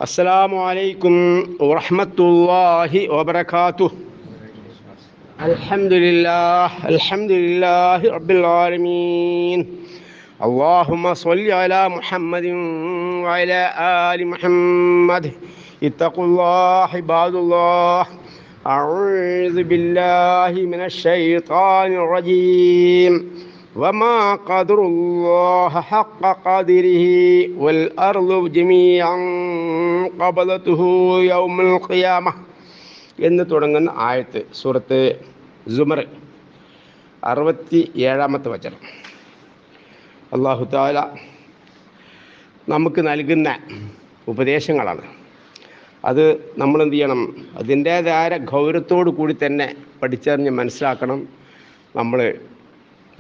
അസ്സലാമു അലൈക്കും വറഹ്മത്തുള്ളാഹി വബറകാതുഹു. അൽഹംദുലില്ലാഹി റബ്ബിൽ ആലമീൻ. അല്ലാഹുമ്മ സ്വല്ലി അലാ മുഹമ്മദിൻ വഅലാ ആലി മുഹമ്മദ്. ഇത്തഖുല്ലാഹ ഇബാദുല്ലാഹ്. അഊദു ബില്ലാഹി മിനശ് ശൈത്വാനിർ റജീം. وما قدر الله حق قدره والأرض جميعا قبضته يوم القيامة എന്ന് തുടങ്ങുന്ന ആയത്ത് സൂറത്ത് സുമർ 67-ാമത്തെ വചനം. അല്ലാഹു തആല നമുക്ക് നൽകുന്ന ഉപദേശങ്ങളാണ്. അത് നമ്മൾ എന്ത് ചെയ്യണം? അതിൻ്റേതായ ഗൗരവത്തോടു കൂടി തന്നെ പഠിച്ചറിഞ്ഞ് മനസ്സിലാക്കണം. നമ്മൾ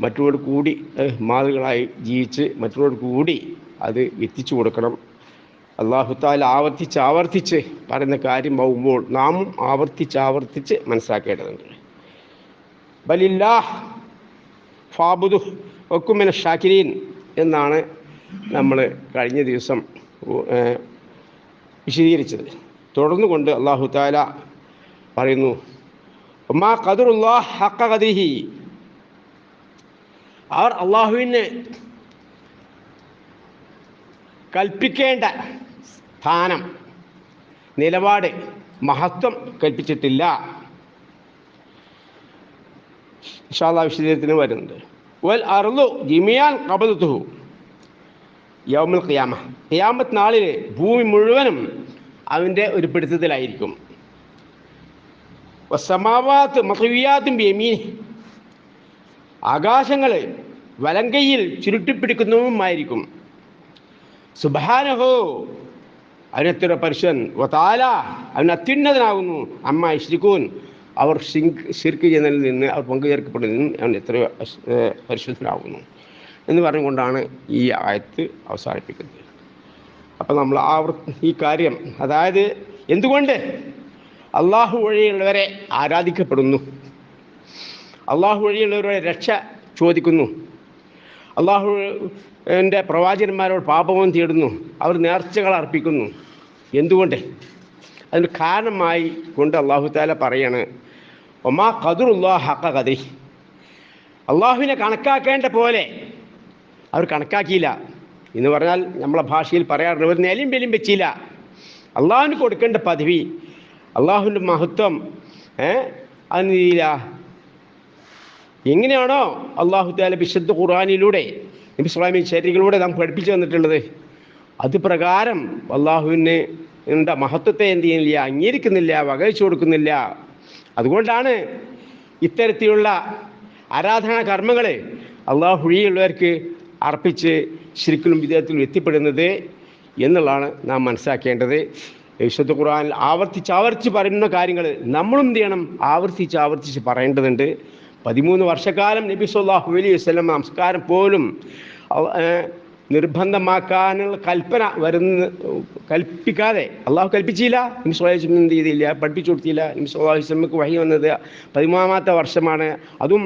മറ്റുള്ളവർ കൂടി മാതൃകളായി ജീവിച്ച് മറ്റുള്ളവർ കൂടി അത് എത്തിച്ചു കൊടുക്കണം. അല്ലാഹു തആല ആവർത്തിച്ച് പറയുന്ന കാര്യമാവുമ്പോൾ നാമും ആവർത്തിച്ച് മനസ്സിലാക്കേണ്ടതുണ്ട്. ബലില്ലാഹ് ഫഅബ്ദുഹു വകുൻ മിനശ് ശാകിരീൻ എന്നാണ് നമ്മൾ കഴിഞ്ഞ ദിവസം വിശദീകരിച്ചത്. തുടർന്നു കൊണ്ട് അല്ലാഹു തആല പറയുന്നു, വമാ ഖദറുല്ലാഹി ഹഖ ഖദരിഹി. അവർ അള്ളാഹുവിന് കൽപ്പിക്കേണ്ട സ്ഥാനം, നിലപാട്, മഹത്വം കൽപ്പിച്ചിട്ടില്ല. ഇൻഷാ അല്ലാഹ് വിശദീകരണത്തിന് വരുന്നുണ്ട്. വൽ അർളു ജമിഅൻ ഖബദതുഹു യൗമുൽ ഖിയാമ. ഖിയാമത്ത് നാളിൽ ഭൂമി മുഴുവനും അവൻ്റെ ഒരു പിടുത്തത്തിലായിരിക്കും. വസ്സമാവാത്ത് മത്വിയാത്തും ബിയമീനി. ആകാശങ്ങൾ വലങ്കയിൽ ചുരുട്ടിപ്പിടിക്കുന്നതുമായിരിക്കും. സുബ്ഹാനഹു, അവനെത്ര പരിശുദ്ധൻ. വതആല, അവൻ അത്യുന്നതനാകുന്നു. അമ്മ യുശ്രികൂൻ, അവർ ശിർക്ക് ചെയ്യുന്നതിൽ നിന്ന്, അവർ പങ്കുചേർക്കപ്പെടുന്നതിൽ നിന്ന് അവൻ എത്ര പരിശുദ്ധനാകുന്നു എന്ന് പറഞ്ഞുകൊണ്ടാണ് ഈ ആയത്ത് അവസാനിപ്പിക്കുന്നത്. അപ്പം നമ്മൾ ഈ കാര്യം, അതായത് എന്തുകൊണ്ട് അള്ളാഹു വഴിയുള്ളവരെ ആരാധിക്കപ്പെടുന്നു, അള്ളാഹു വഴിയുള്ളവരുടെ രക്ഷ ചോദിക്കുന്നു, അള്ളാഹുവിൻ്റെ പ്രവാചകന്മാരോട് പാപവും തേടുന്നു, അവർ നേർച്ചകൾ അർപ്പിക്കുന്നു. എന്തുകൊണ്ട്? അതിന് കാരണമായി കൊണ്ട് അല്ലാഹു തആല പറയാണ്, വമാ ഖദറുല്ലാഹി ഹഖ ഖദരിഹി. അള്ളാഹുവിനെ കണക്കാക്കേണ്ട പോലെ അവർ കണക്കാക്കിയില്ല എന്ന് പറഞ്ഞാൽ നമ്മളെ ഭാഷയിൽ പറയാറുണ്ട്, ഒരു നിലയും വെലും വെച്ചില്ല. അള്ളാഹുവിന് കൊടുക്കേണ്ട പദവി, അള്ളാഹുവിൻ്റെ മഹത്വം അതിന് ചെയ്യില്ല. എങ്ങനെയാണോ അല്ലാഹു തആല വിശുദ്ധ ഖുർആനിലൂടെ നബി സ്വല്ലല്ലാഹു അലൈഹി വസല്ലം ചര്യകളിലൂടെ നാം പഠിപ്പിച്ചു തന്നിട്ടുള്ളത്, അത് പ്രകാരം അള്ളാഹുവിന് മഹത്വത്തെ എന്ത് ചെയ്യുന്നില്ല, അംഗീകരിക്കുന്നില്ല, വകവെച്ചു കൊടുക്കുന്നില്ല. അതുകൊണ്ടാണ് ഇത്തരത്തിലുള്ള ആരാധനാ കർമ്മങ്ങൾ അള്ളാഹു വഴിയുള്ളവർക്ക് അർപ്പിച്ച് ശിർക്കിലും വിദേഹത്തിലും എത്തിപ്പെടുന്നത് എന്നുള്ളതാണ് നാം മനസ്സിലാക്കേണ്ടത്. വിശുദ്ധ ഖുർആനിൽ ആവർത്തിച്ച് പറയുന്ന കാര്യങ്ങൾ നമ്മളും എന്ത് ചെയ്യണം? ആവർത്തിച്ച് പറയേണ്ടതുണ്ട്. 13 വർഷക്കാലം നബി സല്ലല്ലാഹു അലൈഹി വസല്ലം നമസ്കാരം പോലും നിർബന്ധമാക്കാനുള്ള കൽപ്പിക്കാതെ അള്ളാഹു കൽപ്പിച്ചില്ല. നബി സല്ലല്ലാഹു അലൈഹി വസല്ലം എന്ത് ചെയ്തില്ല? പഠിപ്പിച്ചു കൊടുത്തില്ല. നബി സല്ലല്ലാഹു അലൈഹി വസല്ലമക്ക് വഹി വന്നത് 13-ാമത്തെ വർഷമാണ്. അതും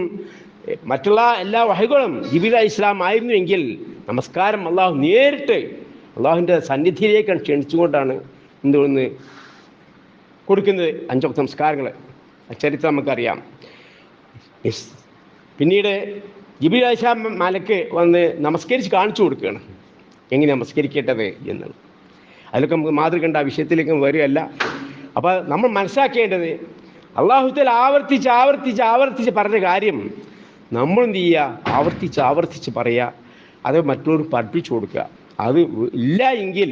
മറ്റുള്ള എല്ലാ വഹികളും ജിബ്രീൽ അലൈഹിസ്സലാം ആയിരുന്നുവെങ്കിൽ നമസ്കാരം അള്ളാഹു നേരിട്ട് അള്ളാഹുവിൻ്റെ സന്നിധിയിലേക്കാണ് ക്ഷണിച്ചുകൊണ്ടാണ് എന്തുകൊണ്ട് കൊടുക്കുന്നത് 5 വക്ത് നമസ്കാരങ്ങൾ. ചരിത്രം നമുക്കറിയാം. പിന്നീട് ജിബ്രീൽ അലൈഹിസ്സലാം മലക്ക് വന്ന് നമസ്കരിച്ച് കാണിച്ചു കൊടുക്കുകയാണ് എങ്ങനെ നമസ്കരിക്കേണ്ടത് എന്നുള്ളത്. അതിലൊക്കെ നമുക്ക് മാതൃകണ്ട ആ വിഷയത്തിലേക്ക് വരികയല്ല. അപ്പോൾ നമ്മൾ മനസ്സിലാക്കേണ്ടത്, അല്ലാഹു തആല ആവർത്തിച്ച് പറഞ്ഞ കാര്യം നമ്മൾ എന്ത് ചെയ്യുക? ആവർത്തിച്ച് പറയുക, അത് മറ്റുള്ളവർ പഠിപ്പിച്ചു കൊടുക്കുക. അത് ഇല്ല എങ്കിൽ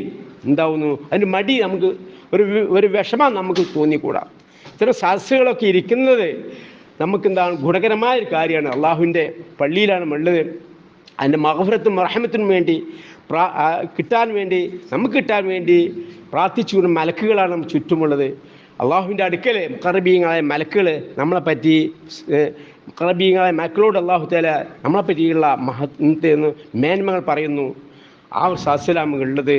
എന്താവുന്നു? അതിന് മടി, നമുക്ക് ഒരു വിഷമം നമുക്ക് തോന്നിക്കൂടാ. ഇത്തരം സദസ്സുകളൊക്കെ ഇരിക്കുന്നത് നമുക്കെന്താണ്? ഗുണകരമായൊരു കാര്യമാണ്. അള്ളാഹുവിൻ്റെ പള്ളിയിലാണ് ഉള്ളത്. അതിൻ്റെ മഗ്ഫിറത്തും റഹ്മത്തിനും വേണ്ടി നമുക്ക് കിട്ടാൻ വേണ്ടി പ്രാർത്ഥിച്ചുകൊണ്ട് മലക്കുകളാണ് നമുക്ക് ചുറ്റുമുള്ളത്. അള്ളാഹുവിൻ്റെ അടുക്കൽ മുഖറബീങ്ങളായ മലക്കുകൾ നമ്മളെപ്പറ്റി, മുഖറബീങ്ങളായ മലക്കളോട് അള്ളാഹു തആല നമ്മളെപ്പറ്റിയുള്ള മഹത്വത്തിന് മേന്മകൾ പറയുന്നു. ആ ഒരു സദസ്സിലാമുള്ളത്.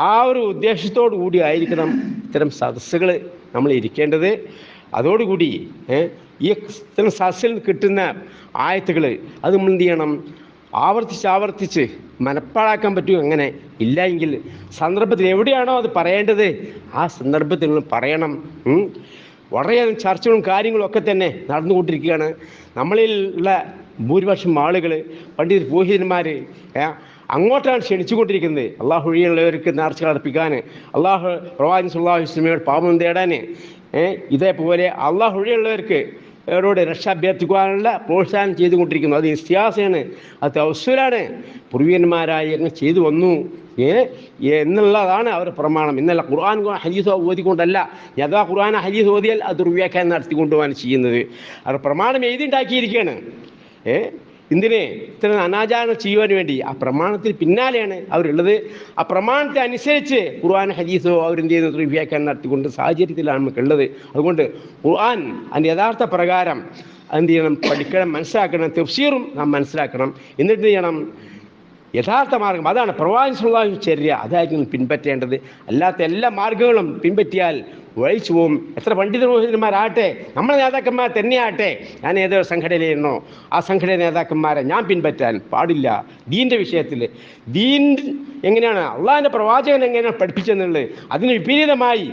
ആ ഒരു ഉദ്ദേശത്തോടു കൂടി ആയിരിക്കണം ഇത്തരം സദസ്സുകൾ നമ്മൾ ഇരിക്കേണ്ടത്. അതോടുകൂടി ഈ ഇത്തരം സദസ്സിൽ കിട്ടുന്ന ആയത്തുകൾ അത് നമ്മൾ എന്ത് ചെയ്യണം? ആവർത്തിച്ച് മനപ്പാടാക്കാൻ പറ്റും. എങ്ങനെ ഇല്ല എങ്കിൽ സന്ദർഭത്തിൽ എവിടെയാണോ അത് പറയേണ്ടത് ആ സന്ദർഭത്തിൽ നിന്ന് പറയണം. വളരെയധികം ചർച്ചകളും കാര്യങ്ങളും ഒക്കെ തന്നെ നടന്നുകൊണ്ടിരിക്കുകയാണ്. നമ്മളിൽ ഉള്ള ഭൂരിപക്ഷം ആളുകൾ, പണ്ഡിത പുരോഹിതന്മാർ അങ്ങോട്ടാണ് ക്ഷണിച്ചുകൊണ്ടിരിക്കുന്നത്. അള്ളാഹു വഴിയുള്ളവർക്ക് നേർച്ച അർപ്പിക്കാൻ, അള്ളാഹു പ്രവാചകൻ സല്ലല്ലാഹു അലൈഹി വസല്ലമയുടെ പാപം തേടാൻ, ഇതേപോലെ അള്ളാഹു വഴിയുള്ളവർക്ക് അവരോട് രക്ഷ അഭ്യർത്ഥിക്കുവാനുള്ള പ്രോത്സാഹനം ചെയ്തുകൊണ്ടിരിക്കുന്നു. അത് ഇസ്തിഹാസയാണ്, അത് തവസ്സുലാണ്. പൂർവ്വന്മാരായി അങ്ങനെ ചെയ്തു വന്നു എന്നുള്ളതാണ് അവരുടെ പ്രമാണം. ഇന്നല്ല ഖുർആൻ ഹദീസ് ഓതിക്കൊണ്ടല്ല, യഥാ ഖുർആൻ ഹദീസ് ഓതിയാൽ അത് ദുർവ്യാഖ്യാനം നടത്തിക്കൊണ്ടുപോകാൻ ചെയ്യുന്നത്. അവർ പ്രമാണം എഴുതിണ്ടാക്കിയിരിക്കുകയാണ്. എന്തിന്? ഇത്തരം അനാചാരം ചെയ്യുവാൻ വേണ്ടി. ആ പ്രമാണത്തിന് പിന്നാലെയാണ് അവരുള്ളത്. ആ പ്രമാണത്തെ അനുസരിച്ച് ഖുർആൻ ഹദീസോ അവരെന്ത് ചെയ്യുന്നത് ദുർവ്യാഖ്യാനം നടത്തിക്കൊണ്ട് സാഹചര്യത്തിലാണ് നമുക്കുള്ളത്. അതുകൊണ്ട് ഖുർആൻ അതിൻ്റെ യഥാർത്ഥ പ്രകാരം എന്ത് ചെയ്യണം? പഠിക്കണം, മനസ്സിലാക്കണം. തഫ്സീറും നാം മനസ്സിലാക്കണം. എന്നിട്ട് ചെയ്യണം? യഥാർത്ഥ മാർഗം അതാണ് പ്രവാചകൻ സല്ലല്ലാഹു അലൈഹി വസല്ലം ചര്യ, അതായിരിക്കും പിൻപറ്റേണ്ടത്. അല്ലാത്ത എല്ലാ മാർഗങ്ങളും പിൻപറ്റിയാൽ വഴിച്ചു പോവും. എത്ര പണ്ഡിത പുരോഹിതന്മാരാകട്ടെ, നമ്മുടെ നേതാക്കന്മാർ തന്നെയാകട്ടെ, ഞാൻ ഏതോ സംഘടനയിലെന്നോ ആ സംഘടന നേതാക്കന്മാരെ ഞാൻ പിൻപറ്റാൻ പാടില്ല. ദീൻ്റെ വിഷയത്തിൽ ദീൻ എങ്ങനെയാണ്, അള്ളാഹിൻ്റെ പ്രവാചകൻ എങ്ങനെയാണ് പഠിപ്പിച്ചെന്നുള്ളത് അതിന് വിപരീതമായി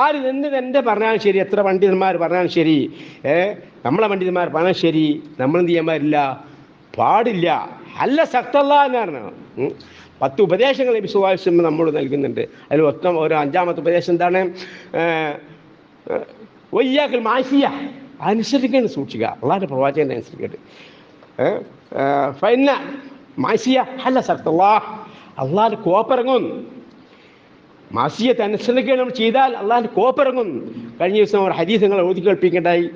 ആര് എന്ത് പറഞ്ഞാലും ശരി, എത്ര പണ്ഡിതന്മാർ പറഞ്ഞാലും ശരി, നമ്മളെ പണ്ഡിതന്മാർ പറഞ്ഞാൽ ശരി, നമ്മളെന്ത് ചെയ്യാൻ പാടില്ല, പാടില്ല. അല്ല സക്തല്ല എന്ന് പറഞ്ഞു 10 ഉപദേശങ്ങൾ നബി സല്ലല്ലാഹു അലൈഹി വസല്ലം നമ്മോട് നൽകുന്നുണ്ട്. അതിൽ ഒരു 5-ാമത്തെ ഉപദേശം എന്താണ്? വയ്യാക്കൽ മാസിയ, അനുസരിക്കണം, സൂക്ഷിക്കുക, അള്ളാഹിൻ്റെ പ്രവാചകനെ അനുസരിക്കട്ടെ. ഫൈന മാസിയ അല്ല സക്തല്ലാ, അള്ളാഹിൻ്റെ കോപ്പിറങ്ങും. മാസിയത്ത് അനുസരിക്കുകയാണ് നമ്മൾ ചെയ്താൽ അള്ളാഹിൻ്റെ കോപ്പിറങ്ങും. കഴിഞ്ഞ ദിവസം ഒരു ഹദീസ് നിങ്ങൾ ഓതി കേൾപ്പിക്കേണ്ടായി.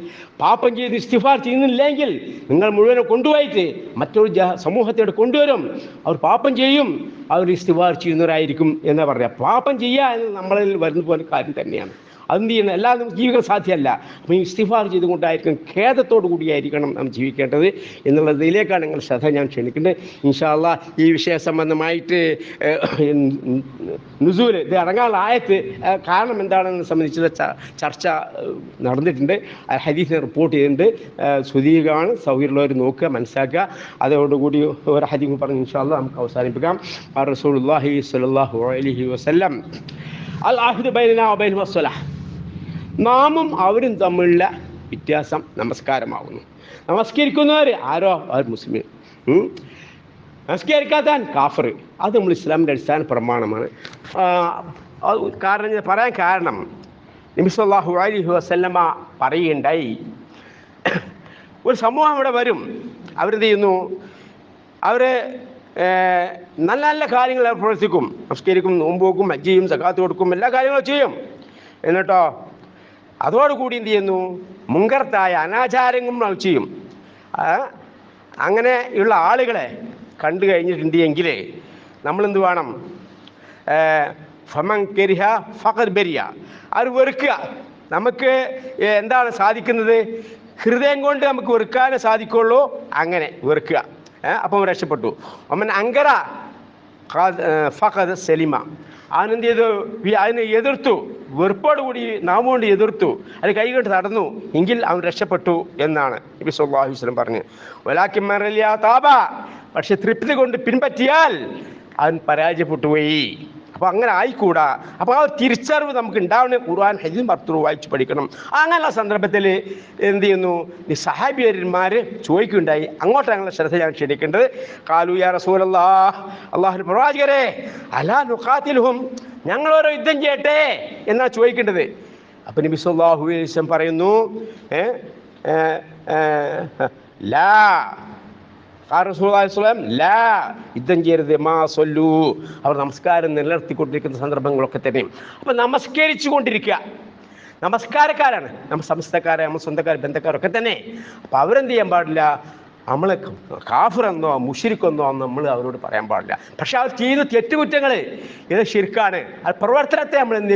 പാപം ചെയ്ത് ഇസ്തിഗ്ഫാർ ചെയ്യുന്നില്ലെങ്കിൽ നിങ്ങൾ മുഴുവനും കൊണ്ടുപോയിട്ട് മറ്റൊരു സമൂഹത്തോട് കൊണ്ടുവരും. അവർ പാപം ചെയ്യും, അവർ ഇസ്തിഗ്ഫാർ ചെയ്യുന്നവരായിരിക്കും എന്ന് പറയാം. പാപം ചെയ്യുക എന്ന് നമ്മളിൽ വരുന്ന പോലെ കാര്യം തന്നെയാണ്. അതെന്ത് ചെയ്യണം? എല്ലാം നമുക്ക് ജീവിക്കാൻ സാധ്യമല്ല. അപ്പം ഈ ഇസ്തിഗ്ഫാർ ചെയ്തുകൊണ്ടായിരിക്കും, ഖേദത്തോടു കൂടിയായിരിക്കണം നാം ജീവിക്കേണ്ടത് എന്നുള്ളതിലേക്കാണ് നിങ്ങൾ ശ്രദ്ധ ഞാൻ ക്ഷണിക്കേണ്ടത്. ഇൻഷാ അല്ലാഹ് ഈ വിഷയ സംബന്ധമായിട്ട് നുസൂൽ ഇത് ഇറങ്ങാനുള്ള ആയത്ത് കാരണം എന്താണെന്ന് സംബന്ധിച്ചുള്ള ചർച്ച നടന്നിട്ടുണ്ട്. ഹദീസിനെ റിപ്പോർട്ട് ചെയ്തിട്ടുണ്ട്. സുദീർഘമാണ്, സൗകര്യമുള്ളവർ നോക്കുക, മനസ്സിലാക്കുക. അതോടുകൂടി ഒരു ഹദീസ് പറഞ്ഞ് ഇൻഷാ അല്ലാഹ് നമുക്ക് അവസാനിപ്പിക്കാം. റസൂലുള്ളാഹി സ്വല്ലല്ലാഹു അലൈഹി വസല്ലം അൽ അഹ്ദു ബൈനനാ വബൈനഹും അസ്സലാഹ്, നാമും അവരും തമ്മിലുള്ള വ്യത്യാസം നമസ്കാരമാകുന്നു. നമസ്കരിക്കുന്നവർ ആരോ അവർ മുസ്ലിം, നമസ്കരിക്കാത്തവൻ കാഫർ. അത് നമ്മൾ ഇസ്ലാമിൻ്റെ അടിസ്ഥാന പ്രമാണമാണ്. പറയാൻ കാരണം നബി സല്ലല്ലാഹു അലൈഹി വസല്ലമ പറയുകയുണ്ടായി, ഒരു സമൂഹം ഇവിടെ വരും, അവരെന്ത് ചെയ്യുന്നു? അവർ നല്ല നല്ല കാര്യങ്ങൾ പ്രവർത്തിക്കും, നമസ്കരിക്കും, നോമ്പ് വെക്കും, ഹജ്ജ് ചെയ്യും, സകാത്ത് കൊടുക്കും, എല്ലാ കാര്യങ്ങളും ചെയ്യും. എന്നിട്ടോ അതോടുകൂടി എന്ത് ചെയ്യുന്നു? മുങ്കർത്തായ അനാചാരങ്ങൾ ചെയ്യും. അങ്ങനെയുള്ള ആളുകളെ കണ്ടു കഴിഞ്ഞിട്ടുണ്ടെങ്കിൽ നമ്മളെന്ത് വേണം? ഫമൻ കരിഹ ഫഖദ് ബരിയ, അവർ വെറുക്കുക. നമുക്ക് എന്താണ് സാധിക്കുന്നത്? ഹൃദയം കൊണ്ട് നമുക്ക് വെറുക്കാനേ സാധിക്കുള്ളൂ. അങ്ങനെ വെറുക്കുക, അപ്പം രക്ഷപ്പെട്ടു. ഒമൻ അങ്കറ ഫഖദ് സലിമ, അവനെന്ത് ചെയ്തു? അതിനെ എതിർത്തു, വെറുപ്പോടുകൂടി നാമുകൊണ്ട് എതിർത്തു, അത് കൈകൊണ്ട് നടന്നു എങ്കിൽ അവൻ രക്ഷപ്പെട്ടു എന്നാണ് നബി സല്ലല്ലാഹു അലൈഹി വസല്ലം പറഞ്ഞു. വലാകിൻ മറലിയ താബ, പക്ഷെ തൃപ്തി കൊണ്ട് പിൻപറ്റിയാൽ അവൻ പരാജയപ്പെട്ടു പോയി. അപ്പോൾ അങ്ങനെ ആയിക്കൂടാ. അപ്പോൾ ആ ഒരു തിരിച്ചറിവ് നമുക്ക് ഉണ്ടാവണേ ഖുർആൻ ഹദീസ് മർത്തൂർ വായിച്ച് പഠിക്കണം. അങ്ങനെയുള്ള സന്ദർഭത്തിൽ എന്ത് ചെയ്യുന്നു? ഈ സഹാബിയന്മാർ ചോദിക്കുകയുണ്ടായി. അങ്ങോട്ട് ഞങ്ങളുടെ ശ്രദ്ധ ഞാൻ ക്ഷണിക്കേണ്ടത്. ഖാലു യാ റസൂലല്ലാഹ്, അല്ലാഹുവിന്റെ പ്രവാചകരെ, അലാ നുഖാതിൽഹും, ഞങ്ങളോരോ യുദ്ധം ചെയ്യട്ടെ എന്നാണ് ചോദിക്കേണ്ടത്. അപ്പം നബി സല്ലല്ലാഹു അലൈഹി വസല്ലം പറയുന്നു, ലാ, യുദ്ധം ചെയ്യരുത്. മാ സൊല്ലു, അവർ നമസ്കാരം നിലനിർത്തിക്കൊണ്ടിരിക്കുന്ന സന്ദർഭങ്ങളൊക്കെ തന്നെ. അപ്പം നമസ്കരിച്ചു കൊണ്ടിരിക്കുക, നമസ്കാരക്കാരാണ്, നമ്മൾ സമസ്തക്കാരെ, നമ്മൾ സ്വന്തക്കാർ, ബന്ധക്കാരൊക്കെ തന്നെ. അപ്പം അവരെന്ത് ചെയ്യാൻ പാടില്ല? നമ്മൾ കാഫിറെന്നോ മുശ്രിക്കെന്നോ നമ്മൾ അവരോട് പറയാൻ പാടില്ല. പക്ഷെ അവർ ചെയ്യുന്ന തെറ്റുകുറ്റങ്ങൾ ഇത് ശിർക്കാണ്. അത് പ്രവർത്തനത്തെ നമ്മൾ എന്ത്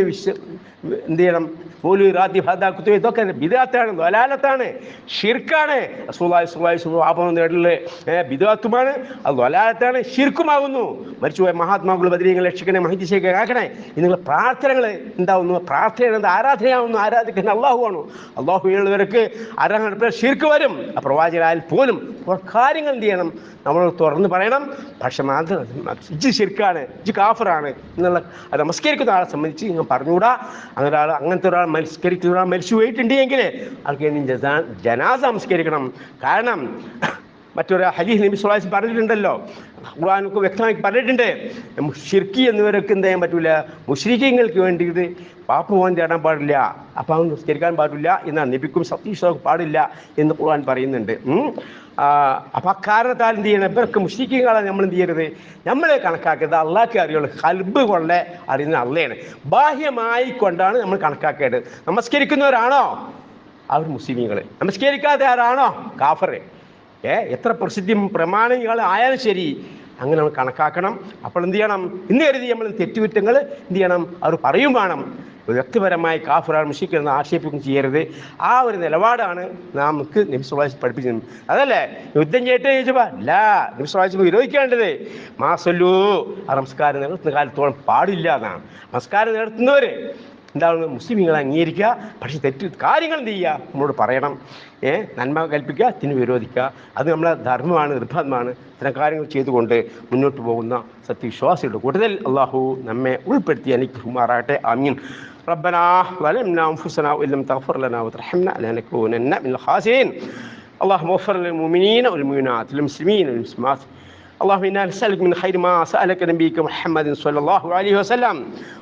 ചെയ്യണം? പോലു റാത്തി ഫാദാക്കുത്തു, ഇതൊക്കെ ബിദഅത്താണ്, ദലാലത്താണ്, ഷിർക്കാണ്. റസൂലുള്ളാഹി സ്വല്ലല്ലാഹു അലൈഹി വസല്ലം ആപം നേടല് ബിദഅത്തുമാണ്, അത് ദലാലത്താണ്, ഷിർക്കുമാകുന്നു. മരിച്ചുപോയ മഹാത്മാക്കൾ ബദരീങ്ങൾ രക്ഷിക്കണേ, മഹിതിശേഖ ആക്കണേ. നിങ്ങൾ പ്രാർത്ഥനകൾ എന്താവുന്നു? പ്രാർത്ഥന ആരാധനയാവുന്നു. ആരാധിക്കുന്ന അള്ളാഹുവാണ്. അള്ളാഹു ഉള്ളവർക്ക് ആരാധന ഷിർക്ക് വരും. ആ പ്രവാചകരായാൽ പോലും കാര്യങ്ങൾ എന്ത് ചെയ്യണം? നമ്മൾ തുറന്ന് പറയണം. പക്ഷെ ഇജ്ജ് ഷിർക്കാണ്, ഇജ്ജ് കാഫറാണ് എന്നുള്ള നമസ്കരിക്കുന്ന ആളെ സംബന്ധിച്ച് നിങ്ങൾ പറഞ്ഞുകൂടാ. അങ്ങനത്തെ ഒരാൾ മരിക്കുന്ന ഒരാൾ മരിച്ചു പോയിട്ടുണ്ടെങ്കിൽ ആൾക്ക് വേണ്ടി ജനാസ നമസ്കരിക്കണം. കാരണം മറ്റൊരു ഹദീസ് നബി സ്വല്ലല്ലാഹു അലൈഹി വസല്ലം പറഞ്ഞിട്ടുണ്ടല്ലോ, ഖുർആനൊക്കെ വ്യക്തമായി പറഞ്ഞിട്ടുണ്ട്, ഷിർക്കി എന്നിവരൊക്കെ എന്ത് ചെയ്യാൻ പറ്റില്ല, മുശ്രിക്കീങ്ങൾക്ക് വേണ്ടിയിട്ട് പാപ്പ പോകാൻ തേടാൻ പാടില്ല, അപ്പം അവൻ നിസ്കരിക്കാൻ പാടില്ല എന്നാണ്, നബിക്കും സത്യവിശ്വാസം പാടില്ല എന്ന് ഖുർആൻ പറയുന്നുണ്ട്. അപ്പം അക്കാരണത്താൽ എന്ത് ചെയ്യണം? ഇവർക്ക് മുശ്രിക്കീങ്ങളെ നമ്മൾ എന്ത് ചെയ്യരുത്? നമ്മളെ കണക്കാക്കരുത്. അള്ളാഹ്ക്ക് അറിയുള്ളൂ. ഖൽബ് കൊണ്ട് അറിയുന്ന അള്ളയാണ്. ബാഹ്യമായി കൊണ്ടാണ് നമ്മൾ കണക്കാക്കേണ്ടത്. നമസ്കരിക്കുന്നവരാണോ അവർ മുസ്ലിമീങ്ങൾ, നമസ്കരിക്കാത്ത ആരാണോ കാഫറ്. എത്ര പ്രസിദ്ധിയും പ്രമാണികൾ ആയാലും ശരി, അങ്ങനെ നമ്മൾ കണക്കാക്കണം. അപ്പോൾ എന്ത് ചെയ്യണം? ഇന്ന് കരുതി നമ്മൾ തെറ്റുകുറ്റങ്ങൾ എന്ത് ചെയ്യണം? അവർ പറയും വേണം. വ്യക്തിപരമായി കാഫിറാണ് മുശ്രിക്കുന്ന് ആക്ഷേപിക്കും ചെയ്യരുത്. ആ ഒരു നിലപാടാണ് നമുക്ക് നബി സല്ലല്ലാഹു അലൈഹി വസല്ലം പഠിപ്പിച്ചത്. അതല്ലേ യുദ്ധം ചെയ്തിട്ട് ചോദിച്ചപ്പോൾ അല്ല, നബി സല്ലല്ലാഹു അലൈഹി വസല്ലം വിരോധിക്കേണ്ടത് മാസല്ലു ആ നമസ്കാരം നടത്തുന്ന കാലത്തോളം പാടില്ല എന്നാണ്. നമസ്കാരം നടത്തുന്നവർ എന്താണ്? മുസ്ലിമീങ്ങളെ അംഗീകരിക്കുക. പക്ഷെ തെറ്റ് കാര്യങ്ങൾ എന്ത് ചെയ്യുക? നമ്മളോട് പറയണം. നന്മ കൽപ്പിക്കുക, തിന് വിരോധിക്കുക. അത് നമ്മളെ ധർമ്മമാണ്, നിർബന്ധമാണ്. ഇത്തരം കാര്യങ്ങൾ ചെയ്തുകൊണ്ട് മുന്നോട്ട് പോകുന്ന സത്യവിശ്വാസികളുടെ കൂട്ടത്തിൽ അള്ളാഹു നമ്മെ ഉൾപ്പെടുത്തി അനുഗ്രഹിക്കുമാറാകട്ടെ. ആമീൻ. ربنا ظلمنا أنفسنا وإن لم تغفر لنا وترحمنا لنكونن من الخاسرين. اللهم اغفر للمؤمنين والمؤمنات والمسلمين والمسلمات. اللهم إنا نسألك من خير ما سألك نبيك محمد صلى الله عليه وسلم،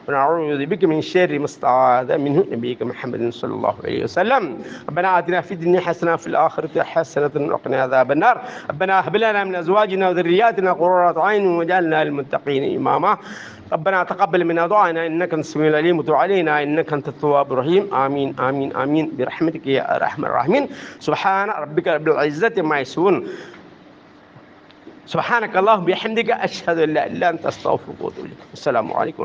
ونعوذ بك من شر ما استعاذ منه نبيك محمد صلى الله عليه وسلم. ربنا آتنا في الدنيا حسنة وفي الآخرة حسنة وقنا عذاب النار. ربنا هب لنا من أزواجنا وذرياتنا قرة أعين واجعلنا للمتقين إماما. ربنا تقبل منا دعاءنا إنك أنت السميع العليم وتب علينا إنك أنت التواب الرحيم. آمين آمين آمين برحمتك يا أرحم الراحمين. سبحان ربك رب العزة عما يصفون. سبحانك اللهم بحمدك أشهد أن لا إله إلا أنت أستغفرك وأتوب إليك. السلام عليكم.